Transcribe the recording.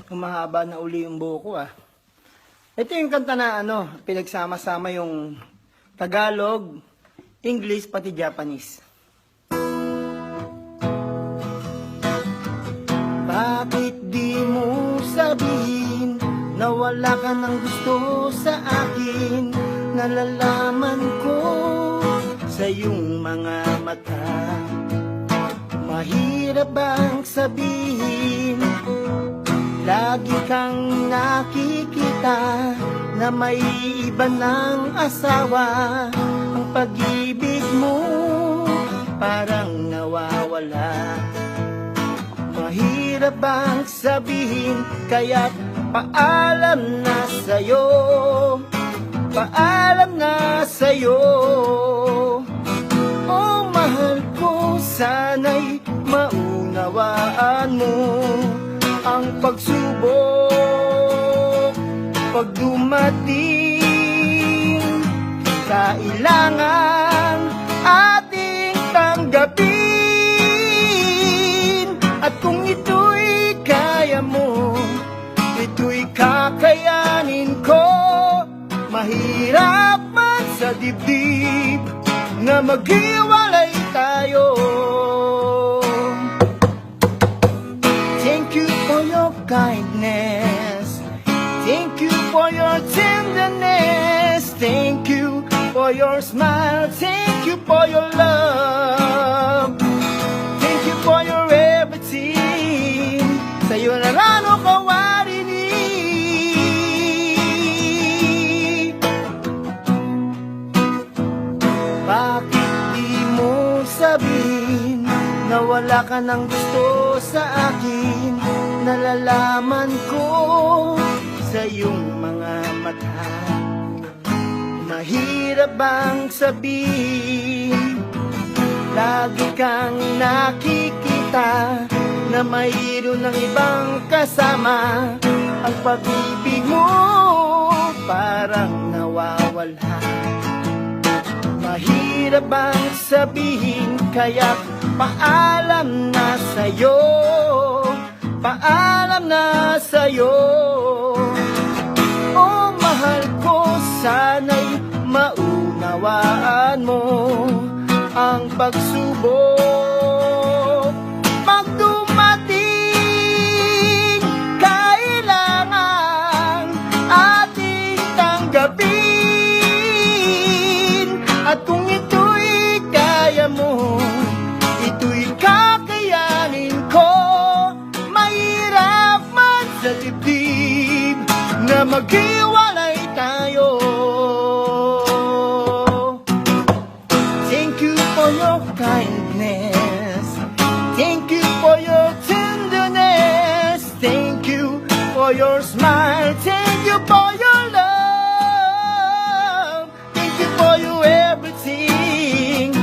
Humahaba na uli yung buhok ko ah. Ito yung kanta na pinagsama-sama yung Tagalog, English, pati Japanese. Bakit di mo sabihin na wala ka ng gusto sa akin? Nalalaman ko sa iyong mga mata. Mahirap bang sabihin? Lagi kang nakikita na may iba ng asawa. Ang pag-ibig mo parang nawawala. Mahirap bang sabihin, kaya't paalam na sa'yo. Paalam na sa'yo. Oh mahal ko, sana'y maunawaan mo ang pagsubok. Pag dumating, kailangan ating tanggapin. At kung ito'y kaya mo, ito'y kakayanin ko. Mahirap man sa dibdib na maghiwalay tayo. Thank you for your kindness. Thank you for your tenderness. Thank you for your smile. Thank you for your love. Thank you for your everything. Sa'yo na lang ako warinig. Bakit di mo sabihin na wala ka ng gusto sa akin? Nalalaman ko sa iyong mga mata. Mahirap bang sabihin? Lagi kang nakikita na mayroon ng ibang kasama. Ang pag-ibig mo parang nawawala. Mahirap bang sabihin, kaya paalam na sa'yo. Paalam na sa'yo. Oh mahal ko, sana'y maunawaan mo ang pagsubok. Pag dumating, kailangan ating tanggapin. At kung ito'y kaya mo, ito'y kakayanin ko. Mahirap man sa dibdib na maghiwalay tayo. Thank you for your kindness. Thank you for your tenderness. Thank you for your smile. Thank you for your love. Thank you for your everything.